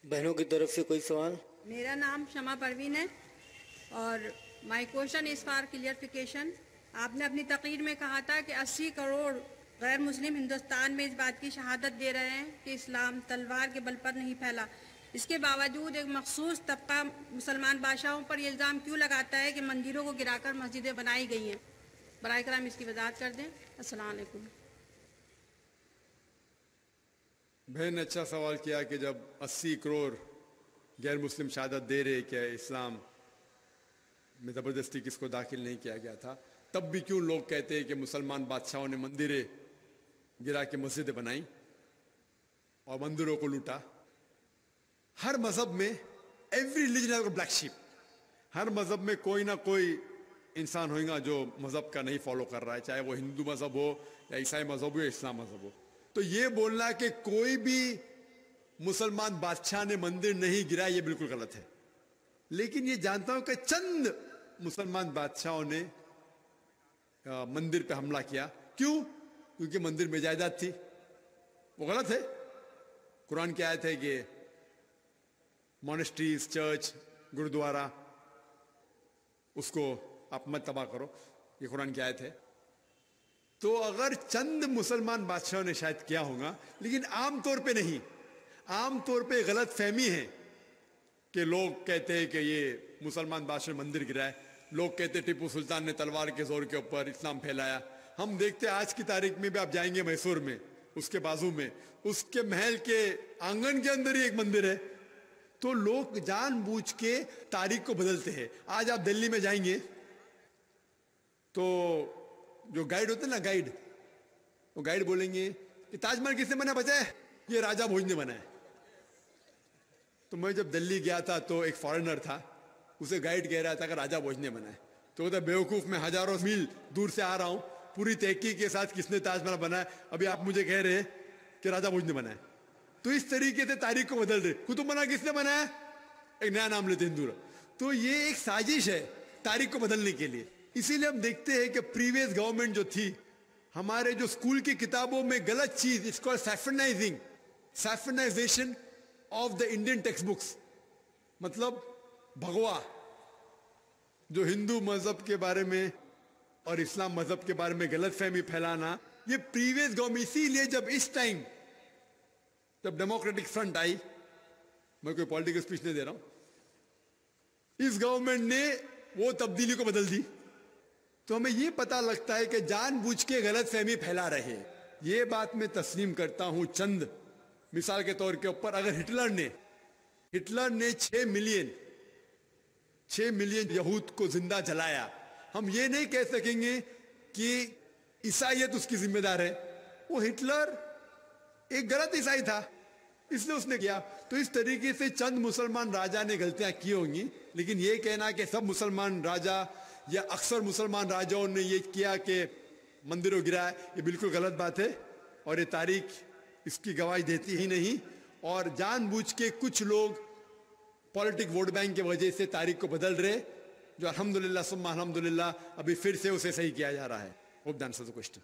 बहनों की तरफ से कोई सवाल? मेरा नाम शमा परवीन है और my question is for clarification. आपने अपनी तकरीर में कहा था कि 80 करोड़ गैर मुस्लिम हिंदुस्तान में इस बात की शहादत दे रहे हैं कि इस्लाम तलवार के बल पर नहीं फैला। इसके बावजूद एक मखसूस तबका मुसलमान बादशाहों पर यह इल्ज़ाम क्यों लगाता है कि मंदिरों को गिराकर मस्जिदें बनाई गई हैं? बराए कराम इसकी वजाहत कर दें। अस्सलाम वालेकुम। बहन ने अच्छा सवाल किया कि जब 80 करोड़ गैर मुस्लिम शहादत दे रहे कि इस्लाम में ज़बरदस्ती किसको दाखिल नहीं किया गया था, तब भी क्यों लोग कहते हैं कि मुसलमान बादशाहों ने मंदिरें गिरा के मस्जिदें बनाई और मंदिरों को लूटा। हर मजहब में every religion has a black sheep. हर मजहब में कोई ना कोई इंसान होगा जो मजहब का नहीं फॉलो कर रहा है, चाहे वो हिंदू मजहब हो या ईसाई मजहब हो या इस्लाम मजहब हो। तो ये बोलना कि कोई भी मुसलमान बादशाह ने मंदिर नहीं गिराया, ये बिल्कुल गलत है। लेकिन ये जानता हूं कि चंद मुसलमान बादशाहों ने मंदिर पे हमला किया। क्यों? क्योंकि मंदिर में जायदाद थी। वो गलत है। कुरान की आयत है कि मॉनेस्ट्रीज, चर्च, गुरुद्वारा, उसको आप मत तबाह करो, ये कुरान की आयत है। तो अगर चंद मुसलमान बादशाहों ने शायद किया होगा, लेकिन आम तौर पे नहीं। आम तौर पे गलत फहमी है कि लोग कहते हैं कि ये मुसलमान बादशाह ने मंदिर गिराए। लोग कहते टिप्पू सुल्तान ने तलवार के जोर के ऊपर इस्लाम फैलाया। हम देखते हैं आज की तारीख में भी, आप जाएंगे मैसूर में, उसके बाजू में, उसके महल के आंगन के अंदर ही एक मंदिर है। तो लोग जानबूझ के तारीख को बदलते हैं। आज आप दिल्ली में जाएंगे तो जो गाइड होते हैं ना, गाइड, वो गाइड बोलेंगे कि ताजमहल किसने बनाया बचा है? ये राजा भोज ने बनाया। तो मैं जब दिल्ली गया था तो एक फॉरेनर था, उसे गाइड कह रहा था कि राजा भोज ने बनाया। तो कहता बेवकूफ, मैं हजारों मील दूर से आ रहा हूं, पूरी तहकीक के साथ किसने ताजमहल बनाया, अभी आप मुझे कह रहे हैं कि राजा भोज ने बनाया। तो इस तरीके से तारीख को बदल रहे। कुतुब मीनार किसने बनाया? एक नया नाम लेते हिंदू। तो ये एक साजिश है तारीख को बदलने के लिए। इसीलिए हम देखते हैं कि प्रीवियस गवर्नमेंट जो थी, हमारे जो स्कूल की किताबों में गलत चीज, it's called saffronization of the Indian text books, मतलब भगवा, जो हिंदू मजहब के बारे में और इस्लाम मजहब के बारे में गलत फहमी फैलाना, ये प्रीवियस गवर्नमेंट। इसीलिए जब इस टाइम जब डेमोक्रेटिक फ्रंट आई, मैं कोई पॉलिटिकल स्पीच नहीं दे रहा हूं, इस गवर्नमेंट ने वो तब्दीली को बदल दी। तो हमें यह पता लगता है कि जानबूझ के गलत फहमी फैला रहे हैं। ये बात मैं तस्लीम करता हूं। चंद मिसाल के तौर के ऊपर, अगर हिटलर ने 6 मिलियन यहूद को जिंदा जलाया, हम ये नहीं कह सकेंगे कि ईसाईयत उसकी जिम्मेदार है। वो हिटलर एक गलत ईसाई था, इसलिए उसने किया। तो इस तरीके से चंद मुसलमान राजा ने गलतियां की होंगी, लेकिन यह कहना कि सब मुसलमान राजा या अक्सर मुसलमान राजाओं ने यह किया कि मंदिरों गिराया, ये बिल्कुल गलत बात है और ये तारीख इसकी गवाही देती ही नहीं। और जानबूझ के कुछ लोग पॉलिटिक वोट बैंक की वजह से तारीख को बदल रहे, जो अल्हम्दुलिल्लाह सुम्मा अल्हम्दुलिल्लाह अभी फिर से उसे सही किया जा रहा है। Hope that answers the question.